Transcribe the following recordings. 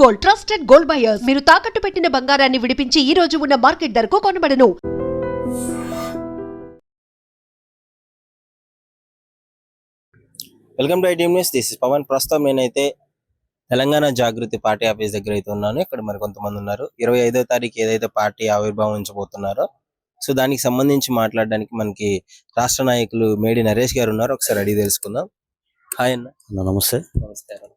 Gold, trusted gold buyers. మీరు తాకట్టు పెట్టిన బంగారాన్ని విడిపించి ఈ రోజు ఉన్న మార్కెట్ ధరకు కొనబడను. Welcome to IT news. This is Pavan. ప్రస్తుతం నేనైతే తెలంగాణ జాగృతి పార్టీ ఆఫీస్ దగ్గర అయితే ఉన్నాను. ఇక్కడ మరి కొంతమంది ఉన్నారు. 25వ తారీఖు ఏదైతే పార్టీ ఆవిర్భావించబోతున్నారో సో దానికి సంబంధించి మాట్లాడడానికి మనకి రాష్ట్ర నాయకులు మేడి నరేష్ గారు ఉన్నారు. ఒకసారి అడిగి తెలుసుకుందాం. హాయ్ అన్న. నమస్తే. నమస్కారం.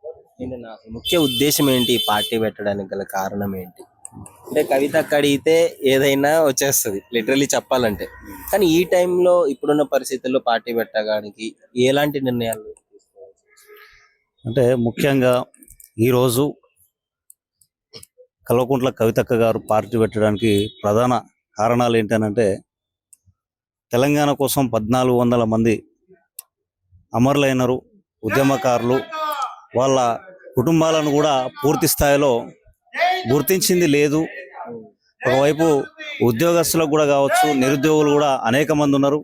నా ముఖ్య ఉద్దేశం ఏంటి, ఈ పార్టీ పెట్టడానికి గల కారణం ఏంటి అంటే కవిత అడిగితే ఏదైనా వచ్చేస్తుంది లిటరలీ చెప్పాలంటే. కానీ ఈ టైంలో ఇప్పుడున్న పరిస్థితుల్లో పార్టీ పెట్టడానికి ఎలాంటి నిర్ణయాలు తీసుకోవాలి అంటే ముఖ్యంగా ఈరోజు కల్వకుంట్ల కవితక్క గారు పార్టీ పెట్టడానికి ప్రధాన కారణాలు ఏంటంటే తెలంగాణ కోసం 1400 మంది అమరులైనరు, ఉద్యమకారులు, వాళ్ళ కుటుంబాలను కూడా పూర్తి స్థాయిలో గుర్తించింది లేదు. ఒకవైపు ఉద్యోగస్తులకు కూడా కావచ్చు, నిరుద్యోగులు కూడా అనేక మంది ఉన్నారు.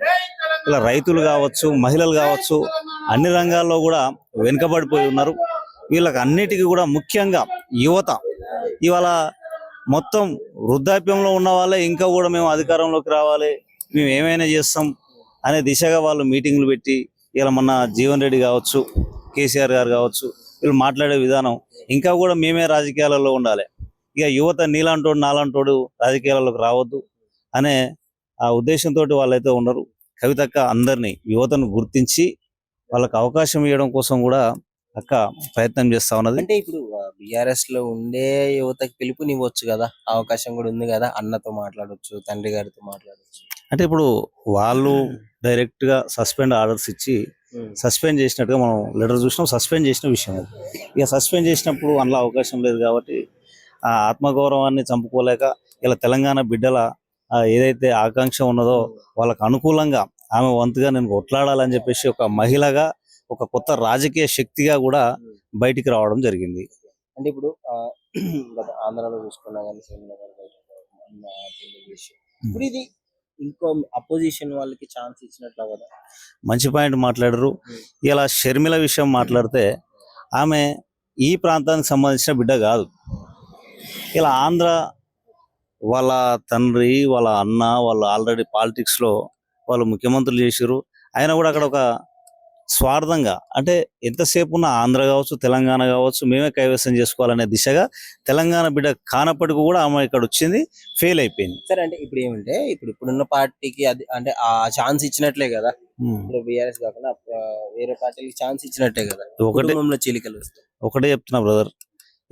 ఇలా రైతులు కావచ్చు, మహిళలు కావచ్చు, అన్ని రంగాల్లో కూడా వెనుకబడిపోయి ఉన్నారు. వీళ్ళకి అన్నిటికీ కూడా ముఖ్యంగా యువత ఇవాళ మొత్తం వృద్ధాప్యంలో ఉన్న వాళ్ళే ఇంకా కూడా మేము అధికారంలోకి రావాలి, మేము ఏమైనా చేస్తాం అనే దిశగా వాళ్ళు మీటింగ్లు పెట్టి ఇలా మొన్న జీవన్ రెడ్డి కావచ్చు, కేసీఆర్ గారు కావచ్చు, వీళ్ళు మాట్లాడే విధానం ఇంకా కూడా మేమే రాజకీయాలలో ఉండాలి, ఇక యువత నీలాంటోడు నాలాంటోడు రాజకీయాలలోకి రావద్దు అనే ఆ ఉద్దేశంతో వాళ్ళైతే ఉన్నారు. కవితక్క అందరినీ యువతను గుర్తించి వాళ్ళకి అవకాశం ఇవ్వడం కోసం కూడా అక్క ప్రయత్నం చేస్తా ఉన్నది. అంటే ఇప్పుడు బీఆర్ఎస్ లో ఉండే యువతకి పిలుపునివ్వచ్చు కదా, అవకాశం కూడా ఉంది కదా, అన్నతో మాట్లాడొచ్చు, తండ్రి గారితో మాట్లాడొచ్చు. అంటే ఇప్పుడు వాళ్ళు డైరెక్ట్ గా సస్పెండ్ ఆర్డర్స్ ఇచ్చి సస్పెండ్ చేసినట్టుగా మనం లెటర్ చూసినాం. సస్పెండ్ చేసిన విషయం అది. ఇక సస్పెండ్ చేసినప్పుడు అందులో అవకాశం లేదు కాబట్టి ఆ ఆత్మగౌరవాన్ని చంపుకోలేక ఇలా తెలంగాణ బిడ్డల ఏదైతే ఆకాంక్ష ఉన్నదో వాళ్ళకు అనుకూలంగా ఆమె వంతుగా నేను కొట్లాడాలని చెప్పేసి ఒక మహిళగా, ఒక కొత్త రాజకీయ శక్తిగా కూడా బయటికి రావడం జరిగింది. అంటే ఇప్పుడు ఆంధ్రాలో చూసుకున్నా కానీ ఇప్పుడు ఇది ఇంకో అపోజిషన్ వాళ్ళకి ఛాన్స్ ఇచ్చినట్లు కదా. మంచి పాయింట్ మాట్లాడరు. ఇలా షర్మిల విషయం మాట్లాడితే ఆమె ఈ ప్రాంతానికి సంబంధించిన బిడ్డ కాదు. ఇలా ఆంధ్ర వాళ్ళ తండ్రి, వాళ్ళ అన్న, వాళ్ళు ఆల్రెడీ పాలిటిక్స్లో వాళ్ళు ముఖ్యమంత్రులు చేశారు. ఆయన కూడా అక్కడ ఒక స్వార్థంగా అంటే ఎంతసేపు ఉన్న ఆంధ్ర కావచ్చు, తెలంగాణ కావచ్చు, మేమే కైవసం చేసుకోవాలనే దిశగా తెలంగాణ బిడ్డ కానప్పటికీ కూడా ఆమె ఇక్కడ వచ్చింది, ఫెయిల్ అయిపోయింది. సరే, అంటే ఇప్పుడు ఏమంటే ఇప్పుడున్న పార్టీకి అది అంటే ఆ ఛాన్స్ ఇచ్చినట్లే కదా. ఇప్పుడు బీఆర్ఎస్ కాకుండా వేరే పార్టీకి ఛాన్స్ ఇచ్చినట్టే కదా. ఒకటే చీలికలు వస్తాయి. ఒకటే చెప్తున్నా బ్రదర్,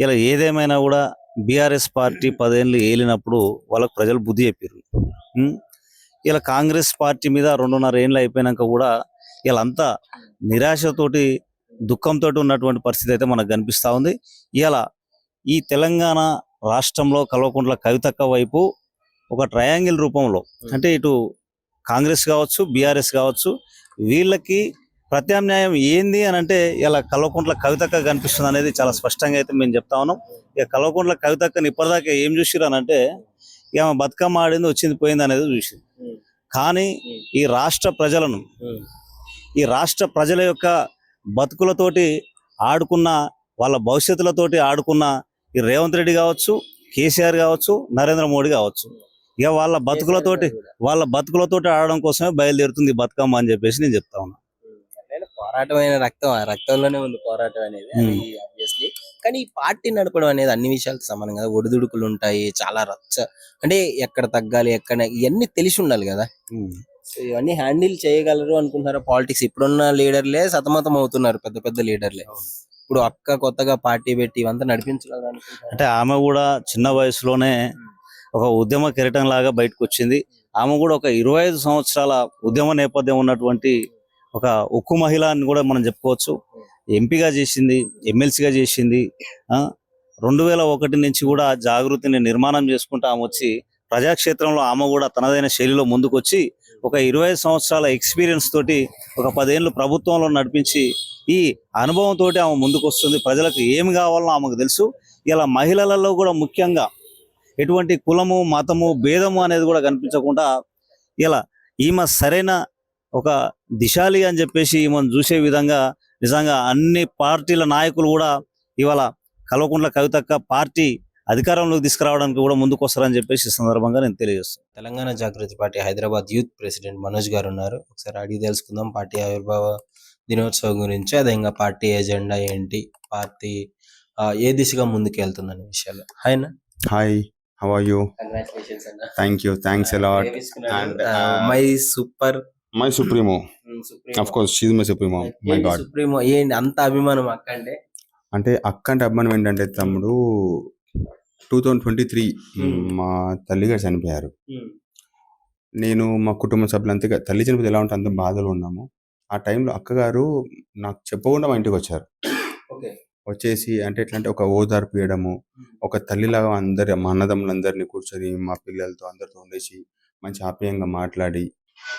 ఇలా ఏదేమైనా కూడా బీఆర్ఎస్ పార్టీ 10 ఏళ్ళు ఏలినప్పుడు వాళ్ళకు ప్రజలు బుద్ధి చెప్పారు. ఇలా కాంగ్రెస్ పార్టీ మీద 2.5 ఏళ్ళు అయిపోయినాక కూడా వీళ్ళంతా నిరాశతోటి, దుఃఖంతో ఉన్నటువంటి పరిస్థితి అయితే మనకు కనిపిస్తూ ఉంది. ఇలా ఈ తెలంగాణ రాష్ట్రంలో కల్వకుంట్ల కవితక్క వైపు ఒక ట్రయాంగిల్ రూపంలో అంటే ఇటు కాంగ్రెస్ కావచ్చు, బీఆర్ఎస్ కావచ్చు, వీళ్ళకి ప్రత్యామ్నాయం ఏంది అని అంటే ఇలా కల్వకుంట్ల కవితక్క కనిపిస్తుంది అనేది చాలా స్పష్టంగా అయితే మేము చెప్తా ఉన్నాం. ఇక కల్వకుంట్ల కవితక్కని ఇప్పటిదాకా ఏం చూసిరు అని అంటే ఇక బతుకమ్మ ఆడింది, వచ్చింది, పోయింది అనేది చూసింది. కానీ ఈ రాష్ట్ర ప్రజలను, ఈ రాష్ట్ర ప్రజల యొక్క బతుకులతోటి ఆడుకున్న, వాళ్ళ భవిష్యత్తులతోటి ఆడుకున్న ఈ రేవంత్ రెడ్డి కావచ్చు, కేసీఆర్ కావచ్చు, నరేంద్ర మోడీ కావచ్చు, ఇక వాళ్ళ బతుకులతోటి ఆడడం కోసమే బయలుదేరుతుంది బతుకమ్మ అని చెప్పేసి నేను చెప్తా ఉన్నా. పోరాటమైన రక్తంలోనే ఉంది పోరాటం అనేది, ఆబ్వియస్లీ. కానీ ఈ పార్టీ నడపడం అనేది అన్ని విషయాలతో సమానం కదా. ఒడిదుడుకులు ఉంటాయి, చాలా రచ్చ, అంటే ఎక్కడ తగ్గాలి, ఎక్కడ, ఇవన్నీ తెలిసి ఉండాలి కదా. ఇవన్నీ హ్యాండిల్ చేయగలరు అనుకుంటున్నారా పాలిటిక్స్? ఇప్పుడున్న లీడర్లే సతమతం అవుతున్నారు, పెద్ద పెద్ద లీడర్లే. ఇప్పుడు అక్క కొత్తగా పార్టీ పెట్టి ఇవంతా నడిపించగలరు అంటే ఆమె కూడా చిన్న వయసులోనే ఒక ఉద్యమ కిరీటం లాగా బయటకు వచ్చింది. ఆమె కూడా ఒక 25 సంవత్సరాల ఉద్యమ నేపథ్యం ఉన్నటువంటి ఒక ఉక్కు మహిళ అని కూడా మనం చెప్పుకోవచ్చు. ఎంపీగా చేసింది, ఎమ్మెల్సీగా చేసింది. 2001 నుంచి కూడా జాగృతిని నిర్మాణం చేసుకుంటూ ఆమె వచ్చి ప్రజాక్షేత్రంలో ఆమె కూడా తనదైన శైలిలో ముందుకు వచ్చి ఒక 25 సంవత్సరాల ఎక్స్పీరియన్స్ తోటి ఒక 10 ఏళ్ళు ప్రభుత్వంలో నడిపించి ఈ అనుభవంతో ఆమె ముందుకు వస్తుంది. ప్రజలకు ఏమి కావాలో ఆమెకు తెలుసు. ఇలా మహిళలలో కూడా ముఖ్యంగా ఎటువంటి కులము, మతము, భేదము అనేది కూడా కనిపించకుండా ఇలా ఈమె సరైన ఒక దిశాలి అని చెప్పేసి మనం చూసే విధంగా నిజంగా అన్ని పార్టీల నాయకులు కూడా ఇవాళ కల్వకుంట్ల కవితక్క పార్టీ అధికారంలోకి తీసుకురావడానికి కూడా ముందుకు వస్తారని చెప్పేసి ఈ సందర్భంగా నేను తెలియజేస్తాను. Telangana Jagruthi party Hyderabad youth president Manoj గారు ఉన్నారు. ఒకసారి అడిగి తెలుసుకుందాం పార్టీ ఆవిర్భావ దినోత్సవం గురించి, అదే ఇంకా పార్టీ ఎజెండా ఏంటి, పార్టీ ఏ దిశగా ముందుకు వెళ్తుందనే విషయాలు. Hi Hi, how are you? Congratulations అన్న. Thank you. Thanks a lot. And my super my Supremo, of course, she's my Supremo. My God. Supremo ఏంటి అంత అభిమానం అక్క అంటే? అంటే అక్క అంటే అభిమానం ఏంటంటే తమ్ముడు 2023 మా తల్లిగారు చనిపోయారు. నేను మా కుటుంబ సభ్యులంతా తల్లి చనిపోతే ఎలా ఉంటే అంత బాధలో ఉన్నాము. ఆ టైంలో అక్కగారు నాకు చెప్పకుండా మా ఇంటికి వచ్చారు. ఓకే. వచ్చేసి అంటే ఎట్లా అంటే ఒక ఓదార్పు ఇవ్వడము, ఒక తల్లిలాగా అందరి మా అన్నదమ్ములందరినీ కూర్చొని మా పిల్లలతో అందరితో ఉండేసి మంచి ఆప్యాయంగా మాట్లాడి,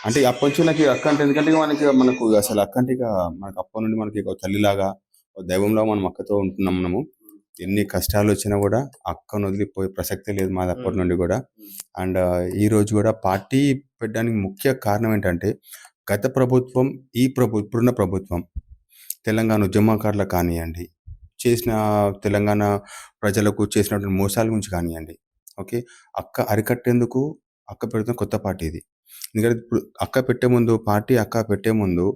అంటే అప్పటి నుంచి నాకు అక్క అంటే ఎందుకంటే మనకు అసలు అక్క అంటే ఇక మనకు అప్పటి నుండి మనకి ఒక తల్లిలాగా ఒక దైవంలాగా మనం అక్కతో ఉంటున్నాం. మనము ఎన్ని కష్టాలు వచ్చినా కూడా అక్కను వదిలిపోయే ప్రసక్తే లేదు మాది అప్పటి నుండి కూడా. అండ్ ఈ రోజు కూడా పార్టీ పెట్టడానికి ముఖ్య కారణం ఏంటంటే గత ప్రభుత్వం, ఇప్పుడున్న ప్రభుత్వం తెలంగాణ ఉద్యమకారులకు కానివ్వండి, చేసిన తెలంగాణ ప్రజలకు చేసినటువంటి మోసాల గురించి కానివ్వండి, ఓకే, అక్క అరికట్టేందుకు అక్క పెడుతున్న కొత్త పార్టీ ఇది. ఎందుకంటే ఇప్పుడు అక్క పెట్టే ముందు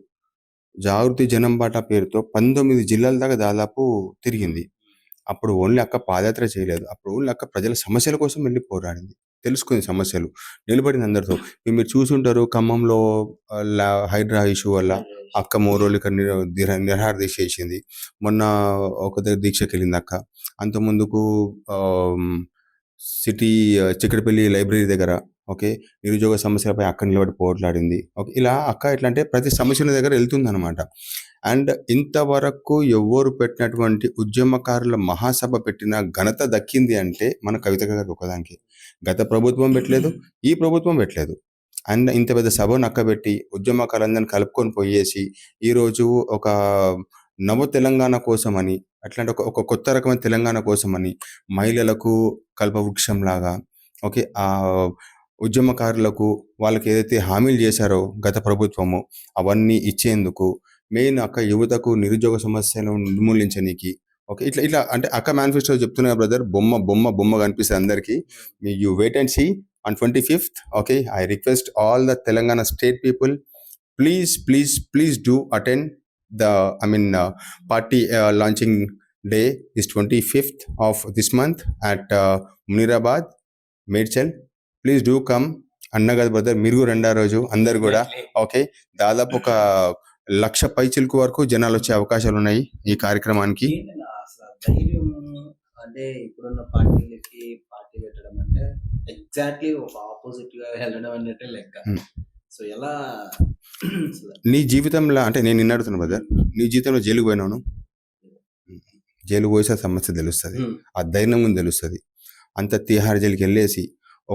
జాగృతి జనం బాట పేరుతో 19 జిల్లాల దాకా దాదాపు తిరిగింది. అప్పుడు ఓన్లీ అక్క పాదయాత్ర చేయలేదు. అప్పుడు ఓన్లీ అక్క ప్రజల సమస్యల కోసం వెళ్ళి పోరాడింది, తెలుసుకుంది సమస్యలు, నిలబడింది అందరితో. మీరు చూసుంటారు ఖమ్మంలో హైడ్రా ఇష్యూ వల్ల అక్క 3 రోజులు ఇక్కడ నిరాహార దీక్ష చేసింది. మొన్న ఒక దగ్గర దీక్షకి వెళ్ళింది అక్క. అంత ముందుకు సిటీ చిక్కడపల్లి లైబ్రరీ దగ్గర ఓకే నిరుద్యోగ సమస్యలపై అక్క నిలబడి పోట్లాడింది. ఓకే, ఇలా అక్క ఎట్లా అంటే ప్రతి సమస్యల దగ్గర వెళ్తుంది అనమాట. అండ్ ఇంతవరకు ఎవరు పెట్టినటువంటి ఉద్యమకారుల మహాసభ పెట్టిన ఘనత దక్కింది అంటే మన కవిత గారికి ఒకదానికి. గత ప్రభుత్వం పెట్టలేదు, ఈ ప్రభుత్వం పెట్టలేదు. అండ్ ఇంత పెద్ద సభను అక్కబెట్టి ఉద్యమకారులందరినీ కలుపుకొని పోయేసి ఈరోజు ఒక నవ తెలంగాణ కోసమని, అట్లాంటి ఒక కొత్త రకమైన తెలంగాణ కోసమని మహిళలకు కల్పవృక్షం లాగా ఓకే ఆ ఉద్యమకారులకు వాళ్ళకి ఏదైతే హామీలు చేశారో గత ప్రభుత్వము అవన్నీ ఇచ్చేందుకు, మెయిన్ అక్క యువతకు నిరుద్యోగ సమస్యను నిర్మూలించనీకి ఓకే ఇట్లా అంటే అక్క మేనిఫెస్టో చెప్తున్నా బ్రదర్, బొమ్మ కనిపిస్తుంది అందరికీ. You wait and see on 25th. Okay, I request all the Telangana state people, please do attend the party launching day is 25th of this month at Munirabad, Medchal. Please do come. అన్నగారు brother మీరు రెండో రోజు అందరు కూడా okay దాదాపు ఒక 1,00,000 పైచిలకు వరకు జనాలు వచ్చే అవకాశాలు ఉన్నాయి ఈ కార్యక్రమానికి. అంటే ఇప్పుడున్న పార్టీలకి పార్టీ పెట్టడం అంటే ఎగ్జాక్ట్లీ ఒక ఆపోజిట్ గా వెళ్ళడం అన్నట్టే లెక్క. సో ఎలా నీ జీవితంలో అంటే నేను నిన్న అడుగుతున్నా బ్రదర్, నీ జీవితంలో జైలుకు పోయినాను, జైలు పోసే సమస్య తెలుస్తుంది, ఆ ధైర్యం తెలుస్తుంది. అంత తిహార్ జైలుకి వెళ్ళేసి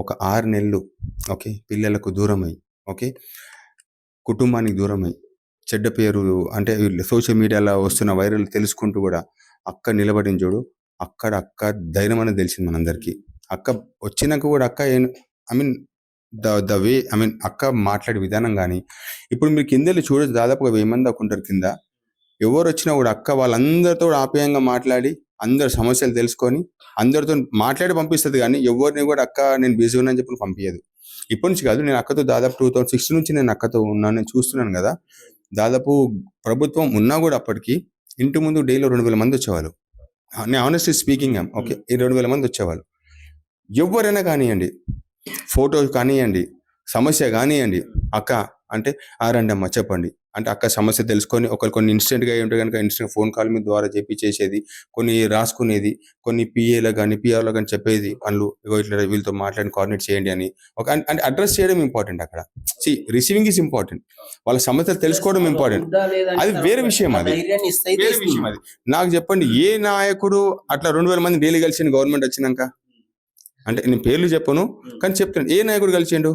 ఒక 6 నెలలు ఓకే పిల్లలకు దూరమై ఓకే కుటుంబానికి దూరమై చెడ్డ పేరు అంటే సోషల్ మీడియాలో వస్తున్న వైరల్ తెలుసుకుంటూ కూడా అక్క నిలబడిన చూడు, అక్క ధైర్యం అనేది తెలిసింది మనందరికీ. అక్క వచ్చినాక కూడా అక్క ద వే అక్క మాట్లాడే విధానం కానీ ఇప్పుడు మీరు కిందెళ్ళి చూడొచ్చు, దాదాపుగా 1000 మంది దాకా ఉంటారు కింద. ఎవరు వచ్చినా కూడా అక్క వాళ్ళందరితో ఆప్యాయంగా మాట్లాడి అందరు సమస్యలు తెలుసుకొని అందరితో మాట్లాడి పంపిస్తుంది. కానీ ఎవరిని కూడా అక్క నేను బిజీ ఉన్నాను చెప్పి పంపించదు. ఇప్పటి నుంచి కాదు, నేను అక్కతో దాదాపు 2006 నుంచి నేను అక్కతో ఉన్నాను, నేను చూస్తున్నాను కదా. దాదాపు ప్రభుత్వం ఉన్నా కూడా అప్పటికి ఇంటి ముందు డైలీ 2,000 మంది వచ్చేవాళ్ళు. నేను ఆనెస్ట్లీ స్పీకింగ్ ఓకే 2,000 మంది వచ్చేవాళ్ళు. ఎవరైనా కానివ్వండి, ఫోటో కానివ్వండి, సమస్య కానివ్వండి, అక్క అంటే రండి అమ్మ చెప్పండి అంటే అక్క సమస్య తెలుసుకొని కొన్ని ఇన్స్టెంట్గా ఉంటే కనుక ఇన్స్టెంట్ ఫోన్ కాల్ మీద ద్వారా చెప్పి చేసేది, కొన్ని రాసుకునేది, కొన్ని పిఏలకు కానీ పిఆర్లో కానీ చెప్పేది పనులు, ఇట్లా వీళ్ళతో మాట్లాడి కోఆర్డినేట్ చేయండి అని ఒక అంటే అడ్రస్ చేయడం ఇంపార్టెంట్. అక్కడ రిసీవింగ్ ఈజ్ ఇంపార్టెంట్, వాళ్ళ సమస్యలు తెలుసుకోవడం ఇంపార్టెంట్, అది వేరే విషయం. అది వేరే విషయం. అది నాకు చెప్పండి, ఏ నాయకుడు అట్లా 2,000 మంది డైలీ కలిసిండు గవర్నమెంట్ వచ్చినాక? అంటే నేను పేర్లు చెప్పను కానీ చెప్తాను, ఏ నాయకుడు కలిసిండు?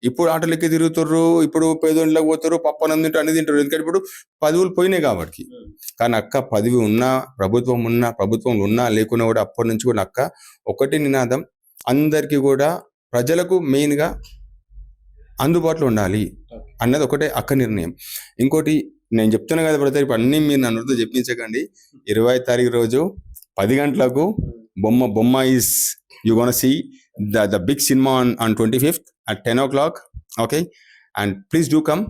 ఇప్పుడు ఆటలకి తిరుగుతుర్రు, ఇప్పుడు పేదోళ్ళకి పోతారు, పప్పనం తింటారు, అన్ని తింటారు. ఎందుకంటే ఇప్పుడు పదవులు పోయినాయి కాబట్టి. కానీ అక్క పదవి ఉన్నా, ప్రభుత్వంలో ఉన్నా లేకున్నా కూడా అప్పటి నుంచి కూడా అక్క ఒకటి నినాదం, అందరికీ కూడా ప్రజలకు మెయిన్గా అందుబాటులో ఉండాలి అన్నది ఒకటే అక్క నిర్ణయం. ఇంకోటి నేను చెప్తున్నా కదా బ్రదర్, ఇప్పుడు అన్ని మీరు నన్నుతో చెప్పించకండి. 20వ తారీఖు రోజు 10 గంటలకు బొమ్మ is you gonna see the big cinema on 25th at 10 o'clock. Okay, and please do come.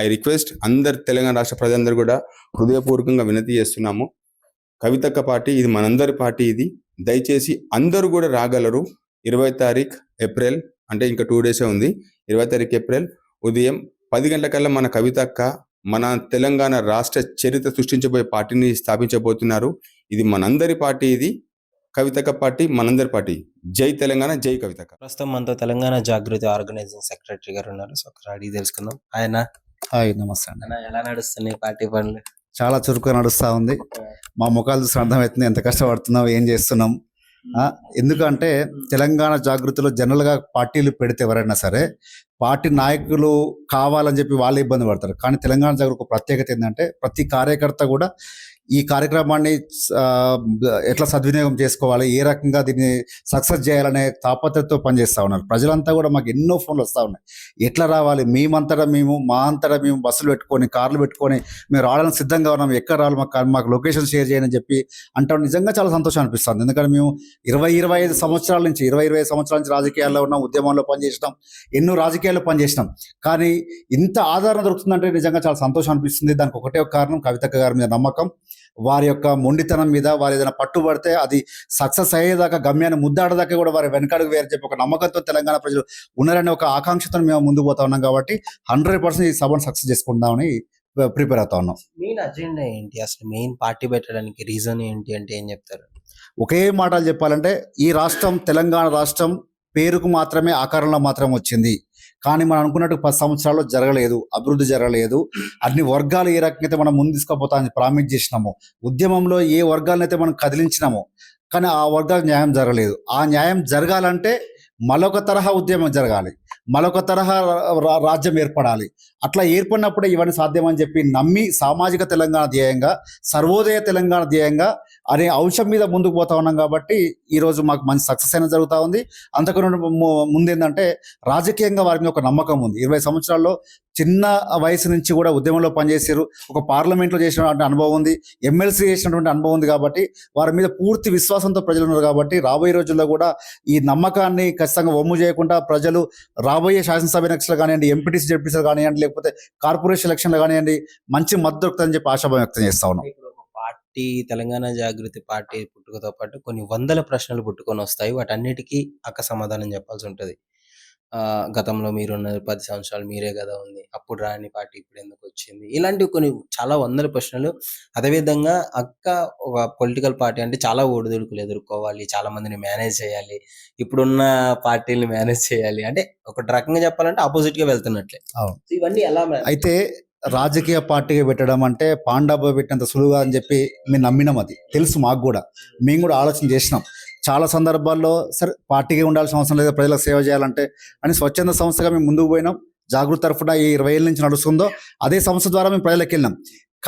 I request అందరు తెలంగాణ రాష్ట్ర ప్రజలందరూ కూడా హృదయపూర్వకంగా వినతి చేస్తున్నాము. కవితక్క పార్టీ ఇది మనందరి పార్టీ. ఇది దయచేసి అందరూ కూడా రాగలరు. 20 తారీఖు ఏప్రిల్, అంటే ఇంకా 2 days ఉంది. 20 తారీఖు ఏప్రిల్ ఉదయం 10 గంటలకల్లా మన కవితక్క మన తెలంగాణ రాష్ట్ర చరిత్ర సృష్టించబోయే పార్టీని స్థాపించబోతున్నారు. ఇది మనందరి పార్టీ. ఇది కవితక్క పార్టీ మనందరి పార్టీ. జై తెలంగాణ, జై కవితక్క. ప్రస్తుతం మనతో తెలంగాణ జాగృతి ఆర్గనైజింగ్ సెక్రటరీ గారు ఉన్నారు. సో ఒకసారి అడిగి తెలుసుకుందాం. ఆయన హాయ్, నమస్తే అండి. ఎలా నడుస్తున్నాయి పార్టీ పనులు? చాలా చురుకుగా నడుస్తూ ఉంది. మా ముఖాలు చూసి అర్థమవుతుంది ఎంత కష్టపడుతున్నాం, ఏం చేస్తున్నాం. ఎందుకంటే తెలంగాణ జాగృతిలో జనరల్గా పార్టీలు పెడితే ఎవరైనా సరే పార్టీ నాయకులు కావాలని చెప్పి వాళ్ళు ఇబ్బంది పడతారు. కానీ తెలంగాణ జాగృతి ప్రత్యేకత ఏంటంటే ప్రతి కార్యకర్త కూడా ఈ కార్యక్రమాన్ని ఎట్లా సద్వినియోగం చేసుకోవాలి, ఏ రకంగా దీన్ని సక్సెస్ చేయాలనే తాపత్రతో పనిచేస్తూ ఉన్నారు. ప్రజలంతా కూడా మాకు ఎన్నో ఫోన్లు వస్తూ ఉన్నాయి. ఎట్లా రావాలి, మా అంతటా మేము బస్సులు పెట్టుకొని కార్లు పెట్టుకొని మేము రావడానికి సిద్ధంగా ఉన్నాం, ఎక్కడ రావాలి, మాకు లొకేషన్ షేర్ చేయని చెప్పి అంటే నిజంగా చాలా సంతోషం అనిపిస్తుంది. ఎందుకంటే మేము 20-25 సంవత్సరాల నుంచి 20-25 సంవత్సరాల నుంచి రాజకీయాల్లో ఉన్నాం, ఉద్యమంలో పనిచేసినాం, ఎన్నో రాజకీయాల్లో పనిచేసినాం. కానీ ఇంత ఆదరణ దొరుకుతుందంటే నిజంగా చాలా సంతోషం అనిపిస్తుంది. దానికి ఒకటే ఒక కారణం కవితక్క గారి మీద నమ్మకం, వారి యొక్క మొండితనం మీద. వారు ఏదైనా పట్టుబడితే అది సక్సెస్ అయ్యేదాకా, గమ్యాన్ని ముద్దాడదాకా కూడా వారి వెనకాడుకు వేరు చెప్పి ఒక నమ్మకంతో తెలంగాణ ప్రజలు ఉన్నారనే ఒక ఆకాంక్షతో మేము ముందుకు పోతా ఉన్నాం. కాబట్టి 100% ఈ సభను సక్సెస్ చేసుకుందామని ప్రిపేర్ అవుతా ఉన్నాం. మెయిన్ అజెండా ఏంటి, అసలు మెయిన్ పార్టీ పెట్టడానికి రీజన్ ఏంటి అంటే ఏం చెప్తారు? ఒకే మాటలు చెప్పాలంటే ఈ రాష్ట్రం, తెలంగాణ రాష్ట్రం పేరుకు మాత్రమే, ఆకారంలో మాత్రమే వచ్చింది. కానీ మనం అనుకున్నట్టు 10 సంవత్సరాల్లో జరగలేదు, అభివృద్ధి జరగలేదు. అన్ని వర్గాలు ఏ రకంగా మనం ముందు తీసుకుపోతామని ప్రామిస్ చేసినాము, ఉద్యమంలో ఏ వర్గాలనైతే మనం కదిలించినామో కానీ ఆ వర్గాలకు న్యాయం జరగలేదు. ఆ న్యాయం జరగాలంటే మరొక తరహా ఉద్యమం జరగాలి, మరొక తరహా రాజ్యం ఏర్పడాలి. అట్లా ఏర్పడినప్పుడే ఇవన్నీ సాధ్యమని చెప్పి నమ్మి సామాజిక తెలంగాణ ధ్యేయంగా, సర్వోదయ తెలంగాణ ధ్యేయంగా అనే అంశం మీద ముందుకు పోతా ఉన్నాం. కాబట్టి ఈరోజు మాకు మంచి సక్సెస్ అయినా జరుగుతూ ఉంది. అంతకన్నా ముందేంటంటే రాజకీయంగా వారి మీద ఒక నమ్మకం ఉంది. 20 సంవత్సరాల్లో చిన్న వయసు నుంచి కూడా ఉద్యమంలో పనిచేసారు, ఒక పార్లమెంట్లో చేసినటువంటి అనుభవం ఉంది, ఎమ్మెల్సీ చేసినటువంటి అనుభవం ఉంది. కాబట్టి వారి మీద పూర్తి విశ్వాసంతో ప్రజలు ఉన్నారు. కాబట్టి రాబోయే రోజుల్లో కూడా ఈ నమ్మకాన్ని ఖచ్చితంగా వమ్ము చేయకుండా ప్రజలు రాబోయే శాసనసభ ఎలక్షన్లు కానివ్వండి, ఎంపీటీసీ జెడ్పీసీలు కానివ్వండి, లేకపోతే కార్పొరేషన్ ఎలక్షన్లు కానివ్వండి మంచి మద్దతు దొరుకుతుందని చెప్పి ఆశాభావం వ్యక్తం చేస్తా ఉన్నాం. ఇప్పుడు ఒక పార్టీ, తెలంగాణ జాగృతి పార్టీ పుట్టుకతో పాటు కొన్ని వందల ప్రశ్నలు పుట్టుకొని వస్తాయి. వాటన్నిటికీ సమాధానం చెప్పాల్సి ఉంటుంది. గతంలో మీరున్న 10 సంవత్సరాలు మీరే కదా ఉంది, అప్పుడు రాని పార్టీ ఇప్పుడు ఎందుకు వచ్చింది, ఇలాంటివి కొన్ని చాలా వందల ప్రశ్నలు. అదేవిధంగా ఒక పొలిటికల్ పార్టీ అంటే చాలా ఒడిదుడుకులు ఎదుర్కోవాలి, చాలా మందిని మేనేజ్ చేయాలి, ఇప్పుడున్న పార్టీని మేనేజ్ చేయాలి. అంటే ఒక రకంగా చెప్పాలంటే ఆపోజిట్ గా వెళ్తున్నట్లే. ఇవన్నీ ఎలా అయితే రాజకీయ పార్టీగా పెట్టడం అంటే పాండవ పెట్టినంత సులువుగా అని చెప్పి మేము నమ్మినాం. అది తెలుసు మాకు కూడా, మేము కూడా ఆలోచన చేసినాం. చాలా సందర్భాల్లో సరే పార్టీకి ఉండాల్సిన అవసరం లేదు, ప్రజలకు సేవ చేయాలంటే అని స్వచ్ఛంద సంస్థగా మేము ముందుకు పోయినాం. జాగృతి తరఫున ఈ 20 ఏళ్ళ నుంచి నడుస్తుందో అదే సంస్థ ద్వారా మేము ప్రజలకు వెళ్ళినాం.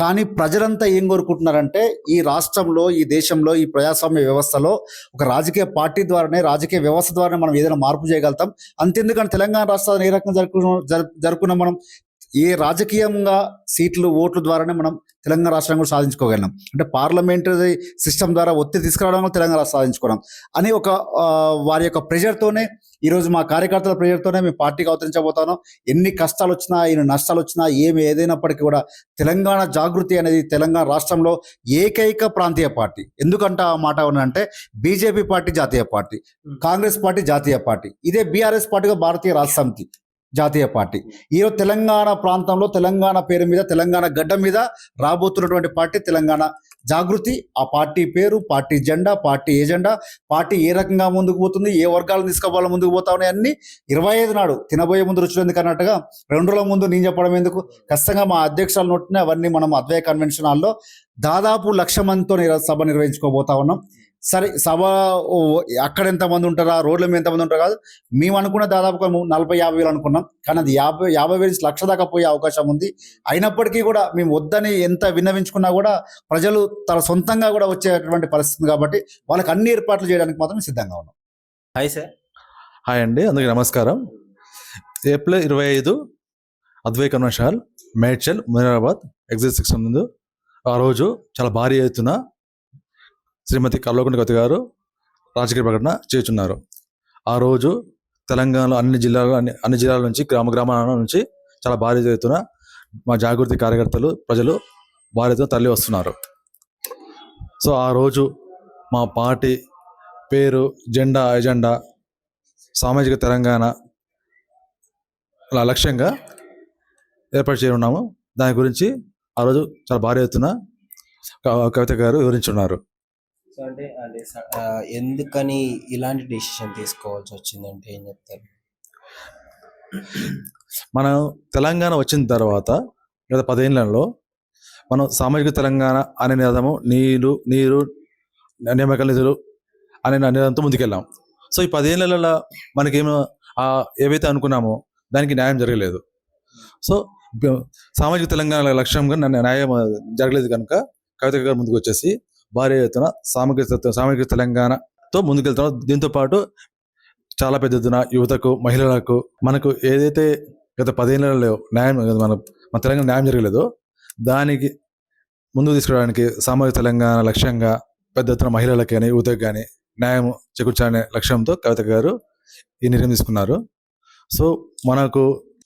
కానీ ప్రజలంతా ఏం కోరుకుంటున్నారంటే ఈ రాష్ట్రంలో, ఈ దేశంలో, ఈ ప్రజాస్వామ్య వ్యవస్థలో ఒక రాజకీయ పార్టీ ద్వారానే, రాజకీయ వ్యవస్థ ద్వారానే మనం ఏదైనా మార్పు చేయగలుగుతాం. అంతెందుకంటే తెలంగాణ రాష్ట్రాన్ని ఏ రకంగా జరుపుకున్నాం మనం, ఏ రాజకీయంగా సీట్లు, ఓట్ల ద్వారానే మనం తెలంగాణ రాష్ట్రం కూడా సాధించుకోగలిగినాం. అంటే పార్లమెంటరీ సిస్టమ్ ద్వారా ఒత్తిడి తీసుకురావడం తెలంగాణ రాష్ట్రం సాధించుకోవడం అని ఒక వారి యొక్క ప్రెషర్తోనే, ఈరోజు మా కార్యకర్తల ప్రెషర్తోనే మేము పార్టీకి అవతరించబోతున్నాం. ఎన్ని కష్టాలు వచ్చినా, ఎన్ని నష్టాలు వచ్చినా, ఏదైనప్పటికీ కూడా తెలంగాణ జాగృతి అనేది తెలంగాణ రాష్ట్రంలో ఏకైక ప్రాంతీయ పార్టీ. ఎందుకంటే ఆ మాట అంటే బీజేపీ పార్టీ జాతీయ పార్టీ, కాంగ్రెస్ పార్టీ జాతీయ పార్టీ, ఇదే బీఆర్ఎస్ పార్టీగా భారతీయ రాష్ట్ర సమితి జాతీయ పార్టీ. ఈరోజు తెలంగాణ ప్రాంతంలో, తెలంగాణ పేరు మీద, తెలంగాణ గడ్డ మీద రాబోతున్నటువంటి పార్టీ తెలంగాణ జాగృతి. ఆ పార్టీ పేరు, పార్టీ జెండా, పార్టీ ఏజెండా, పార్టీ ఏ రకంగా ముందుకు పోతుంది, ఏ వర్గాలను తీసుకోవాలో ముందుకు పోతా ఉన్నాయి అన్ని 25 నాడు తినబోయే ముందు రుచులు ఎందుకు అన్నట్టుగా 2 రోజుల ముందు నేను చెప్పడం ఎందుకు, ఖచ్చితంగా మా అధ్యక్షులు నోటిని అవన్నీ మనం అద్వయ కన్వెన్షన్ హాల్లో దాదాపు 1,00,000 మందితో సభ నిర్వహించుకోబోతా ఉన్నాం. సరే సభ అక్కడ ఎంతమంది ఉంటారా, రోడ్ల మీద ఎంతమంది ఉంటారు కాదు, మేము అనుకున్న దాదాపు 40-50 వేలు అనుకున్నాం. కానీ అది 50 వేలు 1,00,000 దాకా పోయే అవకాశం ఉంది. అయినప్పటికీ కూడా మేము వద్దని ఎంత విన్నవించుకున్నా కూడా ప్రజలు తన సొంతంగా కూడా వచ్చేటువంటి పరిస్థితి కాబట్టి వాళ్ళకి అన్ని ఏర్పాట్లు చేయడానికి మాత్రం సిద్ధంగా ఉన్నాం. Hi sir. హాయ్ అండి, అందరికీ నమస్కారం. April 25 Advai convention hall, Medchal, Munirabad exit 6 ముందు. ఆ రోజు చాలా భారీ ఎత్తున శ్రీమతి కల్వకుంట్ల కవిత గారు రాజకీయ ప్రకటన చేస్తున్నారు. ఆ రోజు తెలంగాణలో అన్ని జిల్లాల నుంచి గ్రామాల నుంచి చాలా భారీ ఎత్తున మా జాగృతి కార్యకర్తలు ప్రజలు భారీ ఎత్తున తరలి వస్తున్నారు. సో ఆ రోజు మా పార్టీ పేరు, ఎజెండా సామాజిక తెలంగాణ లక్ష్యంగా ఏర్పాటు చేయనున్నాము. దాని గురించి ఆ రోజు చాలా భారీ ఎత్తున కవిత గారు వివరించున్నారు. సో అంటే ఎందుకని ఇలాంటి డెసిషన్ తీసుకోవాల్సి వచ్చిందంటే ఏం చెప్తారు? మనం తెలంగాణ వచ్చిన తర్వాత గత 10 ఏళ్లలో మనం సామాజిక తెలంగాణ అనే నినాదము నీరు నియామక నిధులు అనే నినాదంతో ముందుకెళ్ళాం. సో ఈ 10 ఏళ్లలో మనకేమో ఏవైతే అనుకున్నామో దానికి న్యాయం జరగలేదు. సో సామాజిక తెలంగాణ లక్ష్యంగా న్యాయం జరగలేదు కనుక కవిత గారు ముందుకు వచ్చేసి భారీ ఎత్తున సామాజిక తెలంగాణతో ముందుకెళ్తున్నాం. దీంతో పాటు చాలా పెద్ద ఎత్తున యువతకు, మహిళలకు మనకు ఏదైతే గత 10 ఏళ్లలో న్యాయం మన తెలంగాణ న్యాయం జరగలేదో దానికి ముందుకు తీసుకురావడానికి సామాజిక తెలంగాణ లక్ష్యంగా పెద్ద ఎత్తున మహిళలకు కానీ యువతకు కానీ న్యాయం చేకూర్చాలనే లక్ష్యంతో కవిత గారు ఈ నిర్ణయం తీసుకున్నారు. సో మనకు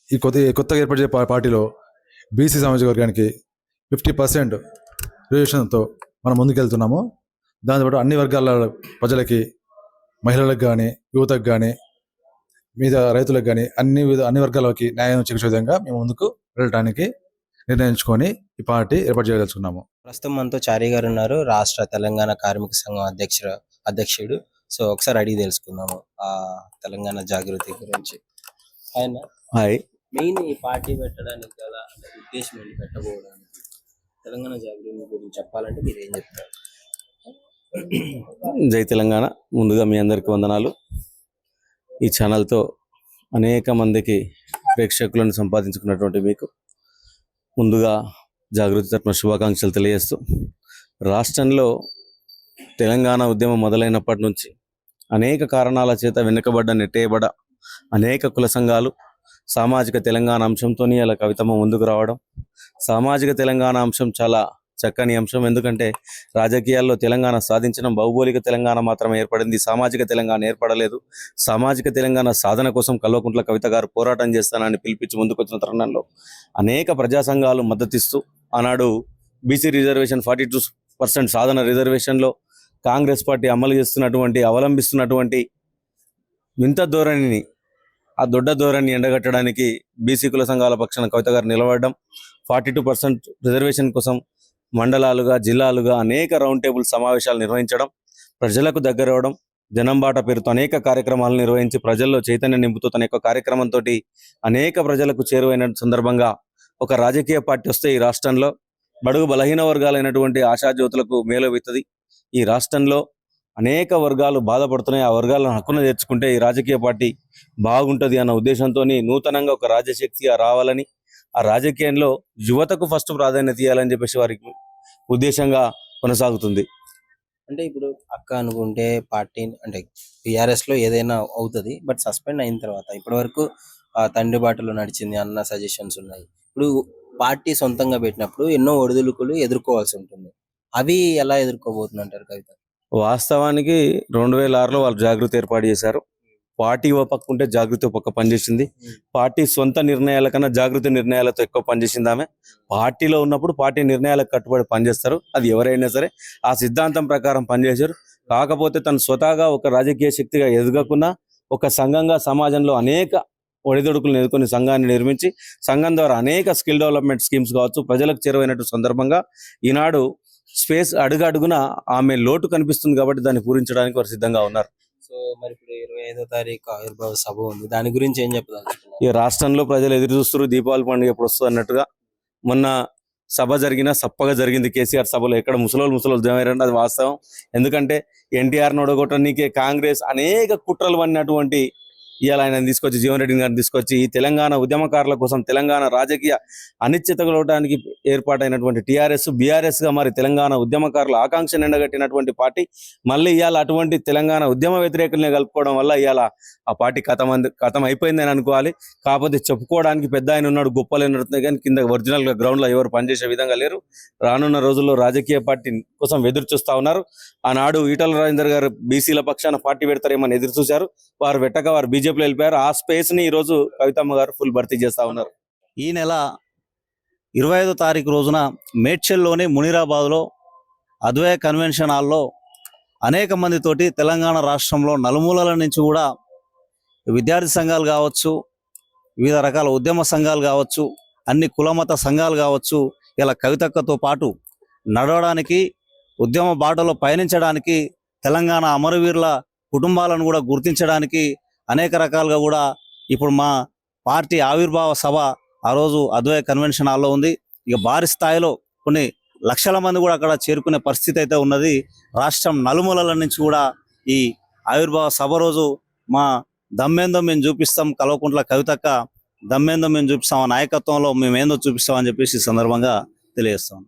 ఈ కొత్తగా ఏర్పడే పార్టీలో బీసీ సామాజిక వర్గానికి 50% రిజర్వేషన్తో మనం ముందుకెళ్తున్నాము. దాంతోపాటు అన్ని వర్గాల ప్రజలకి, మహిళలకు కానీ యువతకు కానీ మిగతా రైతులకు కానీ అన్ని వర్గాలకి న్యాయం చేకూర్చే విధంగా మేము ముందుకు వెళ్ళడానికి నిర్ణయించుకొని ఈ పార్టీ ఏర్పాటు చేయదలుచుకున్నాము. ప్రస్తుతం మనతో చారి గారు ఉన్నారు, రాష్ట్ర తెలంగాణ కార్మిక సంఘం అధ్యక్షుడు. సో ఒకసారి అడిగి తెలుసుకుందాము ఆ తెలంగాణ జాగృతి గురించి. ఆయన హాయ్. మెయిన్ ఈ పార్టీ పెట్టడానికి గల ఉద్దేశం ఏంటి, పెట్టబోవడానికి తెలంగాణ జాగృతి గురించి చెప్పాలంటే మీరు ఏం చెప్తారు? జై తెలంగాణ. ముందుగా మీ అందరికీ వందనాలు. ఈ ఛానల్తో అనేక మందికి ప్రేక్షకులను సంపాదించుకున్నటువంటి మీకు ముందుగా జాగృతి తరపున శుభాకాంక్షలు తెలియజేస్తూ, రాష్ట్రంలో తెలంగాణ ఉద్యమం మొదలైనప్పటి నుంచి అనేక కారణాల చేత నెట్టేయబడ్డ అనేక కుల సంఘాలు సామాజిక తెలంగాణ అంశంతో అలా కవితమ్మ ముందుకు రావడం. సామాజిక తెలంగాణ అంశం చాలా చక్కని అంశం. ఎందుకంటే రాజకీయాల్లో తెలంగాణ సాధించడం భౌగోళిక తెలంగాణ మాత్రమే ఏర్పడింది, సామాజిక తెలంగాణ ఏర్పడలేదు. సామాజిక తెలంగాణ సాధన కోసం కల్వకుంట్ల కవిత గారు పోరాటం చేస్తానని పిలిపించి ముందుకొచ్చిన తరుణంలో అనేక ప్రజా సంఘాలు మద్దతిస్తూ ఆనాడు బీసీ రిజర్వేషన్ 42% సాధన రిజర్వేషన్లో కాంగ్రెస్ పార్టీ అవలంబిస్తున్నటువంటి వింత ధోరణిని, ఆ దొడ్డ ధోరణి ఎండగట్టడానికి బీసీ కుల సంఘాల పక్షాన కవిత గారు నిలబడడం, 42% రిజర్వేషన్ కోసం మండలాలుగా, జిల్లాలుగా అనేక రౌండ్ టేబుల్ సమావేశాలు నిర్వహించడం, ప్రజలకు దగ్గరవడం, జనంబాట పేరుతో అనేక కార్యక్రమాలు నిర్వహించి ప్రజల్లో చైతన్యం నింపుతూ తన యొక్క కార్యక్రమంతో అనేక ప్రజలకు చేరువైన సందర్భంగా ఒక రాజకీయ పార్టీ వస్తే ఈ రాష్ట్రంలో బడుగు బలహీన వర్గాలైనటువంటి ఆశాజ్యోతులకు మేలువెత్తది. ఈ రాష్ట్రంలో అనేక వర్గాలు బాధపడుతున్నాయి, ఆ వర్గాలను హక్కున చేర్చుకుంటే ఈ రాజకీయ పార్టీ బాగుంటుంది అన్న ఉద్దేశంతో నూతనంగా ఒక రాజశక్తిగా రావాలని, ఆ రాజకీయంలో యువతకు ఫస్ట్ ప్రాధాన్యత ఇవ్వాలని చెప్పేసి వారికి ఉద్దేశంగా కొనసాగుతుంది. అంటే ఇప్పుడు అక్క అనుకుంటే పార్టీ అంటే టీఆర్ఎస్ లో ఏదైనా అవుతుంది, బట్ సస్పెండ్ అయిన తర్వాత ఇప్పటి వరకు తండ్రి బాటలో నడిచింది అన్న సజెషన్స్ ఉన్నాయి. ఇప్పుడు పార్టీ సొంతంగా పెట్టినప్పుడు ఎన్నో ఒడిదుడుకులు ఎదుర్కోవాల్సి ఉంటుంది. అవి ఎలా ఎదుర్కోబోతుందంటారు కవిత? వాస్తవానికి 2006లో వాళ్ళు జాగృతి ఏర్పాటు చేశారు. పార్టీ ఓ పక్క ఉంటే జాగృతి ఒక పక్క పనిచేసింది. పార్టీ సొంత నిర్ణయాల కన్నా జాగృతి నిర్ణయాలతో ఎక్కువ పనిచేసింది ఆమె. పార్టీలో ఉన్నప్పుడు పార్టీ నిర్ణయాలకు కట్టుబడి పనిచేస్తారు, అది ఎవరైనా సరే ఆ సిద్ధాంతం ప్రకారం పనిచేశారు. కాకపోతే తను స్వతహాగా ఒక రాజకీయ శక్తిగా ఎదగకున్నా ఒక సంఘంగా సమాజంలో అనేక ఒడిదొడుకులను ఎదుర్కొని సంఘాన్ని నిర్మించి సంఘం ద్వారా అనేక స్కిల్ డెవలప్మెంట్ స్కీమ్స్ కావచ్చు ప్రజలకు చేరువైనట్టు సందర్భంగా ఈనాడు స్పేస్ అడుగడుగున ఆమె లోటు కనిపిస్తుంది కాబట్టి దాన్ని పూరించడానికి వారు సిద్ధంగా ఉన్నారు. సో మరి ఇప్పుడు 25వ తారీఖు ఆవిర్భావ సభ ఉంది, దాని గురించి ఏం చెప్పదలుచుకున్నారు? ఈ రాష్ట్రంలో ప్రజలు ఎదురు చూస్తారు దీపావళి పండుగ ఎప్పుడు వస్తుంది అన్నట్టుగా. మొన్న సభ జరిగిన సప్పగా జరిగింది కేసీఆర్ సభలో. ఎక్కడ ముసలోళ్ళు జమైరంటే అది వాస్తవం. ఎందుకంటే ఎన్టీఆర్ను ఓడగొట్టడానికే కాంగ్రెస్ అనేక కుట్రలు పడినటువంటి ఇవాళ ఆయన తీసుకొచ్చి జీవన్ రెడ్డి గారిని తీసుకొచ్చి ఈ తెలంగాణ ఉద్యమకారుల కోసం తెలంగాణ రాజకీయ అనిశ్చితగలవడానికి ఏర్పాటైనటువంటి టీఆర్ఎస్ బీఆర్ఎస్ గా మరి తెలంగాణ ఉద్యమకారుల ఆకాంక్ష నిండగట్టినటువంటి పార్టీ మళ్ళీ ఇవాళ అటువంటి తెలంగాణ ఉద్యమ వ్యతిరేకుల్ని కలుపుకోవడం వల్ల ఇవాళ ఆ పార్టీ కథం అయిపోయిందని అనుకోవాలి. కాకపోతే చెప్పుకోవడానికి పెద్ద ఆయన ఉన్నాడు, గొప్పలు నడుతున్నాయి, కానీ కింద ఒరిజినల్ గా గ్రౌండ్ లో ఎవరు పనిచేసే విధంగా లేరు. రానున్న రోజుల్లో రాజకీయ పార్టీ కోసం ఎదురు చూస్తా ఉన్నారు. ఆనాడు ఈటల రాజేందర్ గారు బీసీల పక్షాన పార్టీ పెడతారేమని ఎదురు చూశారు. వారు పెట్టక వారు బీజేపీలో వెళ్ళిపోయారు. ఆ స్పేస్ ని ఈ రోజు కవితమ్మ గారు ఫుల్ భర్తీ చేస్తా ఉన్నారు. ఈ నెల 25వ తారీఖు రోజున మేడ్చల్లోని మునిరాబాద్లో అద్వయ కన్వెన్షన్ హాల్లో అనేక మందితోటి తెలంగాణ రాష్ట్రంలో నలుమూలల నుంచి కూడా విద్యార్థి సంఘాలు కావచ్చు, వివిధ రకాల ఉద్యమ సంఘాలు కావచ్చు, అన్ని కులమత సంఘాలు కావచ్చు, ఇలా కవితక్కతో పాటు నడవడానికి, ఉద్యమ బాటలో పయనించడానికి, తెలంగాణ అమరవీరుల కుటుంబాలను కూడా గుర్తించడానికి అనేక రకాలుగా కూడా ఇప్పుడు మా పార్టీ ఆవిర్భావ సభ ఆ రోజు అద్వయ కన్వెన్షన్ హాల్లో ఉంది. ఇక భారీ స్థాయిలో కొన్ని లక్షల మంది కూడా అక్కడ చేరుకునే పరిస్థితి అయితే ఉన్నది. రాష్ట్రం నలుమూలల నుంచి కూడా ఈ ఆవిర్భావ సభ రోజు మా దమ్మేందో మేము చూపిస్తాం, కల్వకుంట్ల కవితక్క దమ్మేందో మేము చూపిస్తాం, ఆ నాయకత్వంలో మేము ఏందో చూపిస్తాం అని చెప్పేసి ఈ సందర్భంగా తెలియజేస్తాం.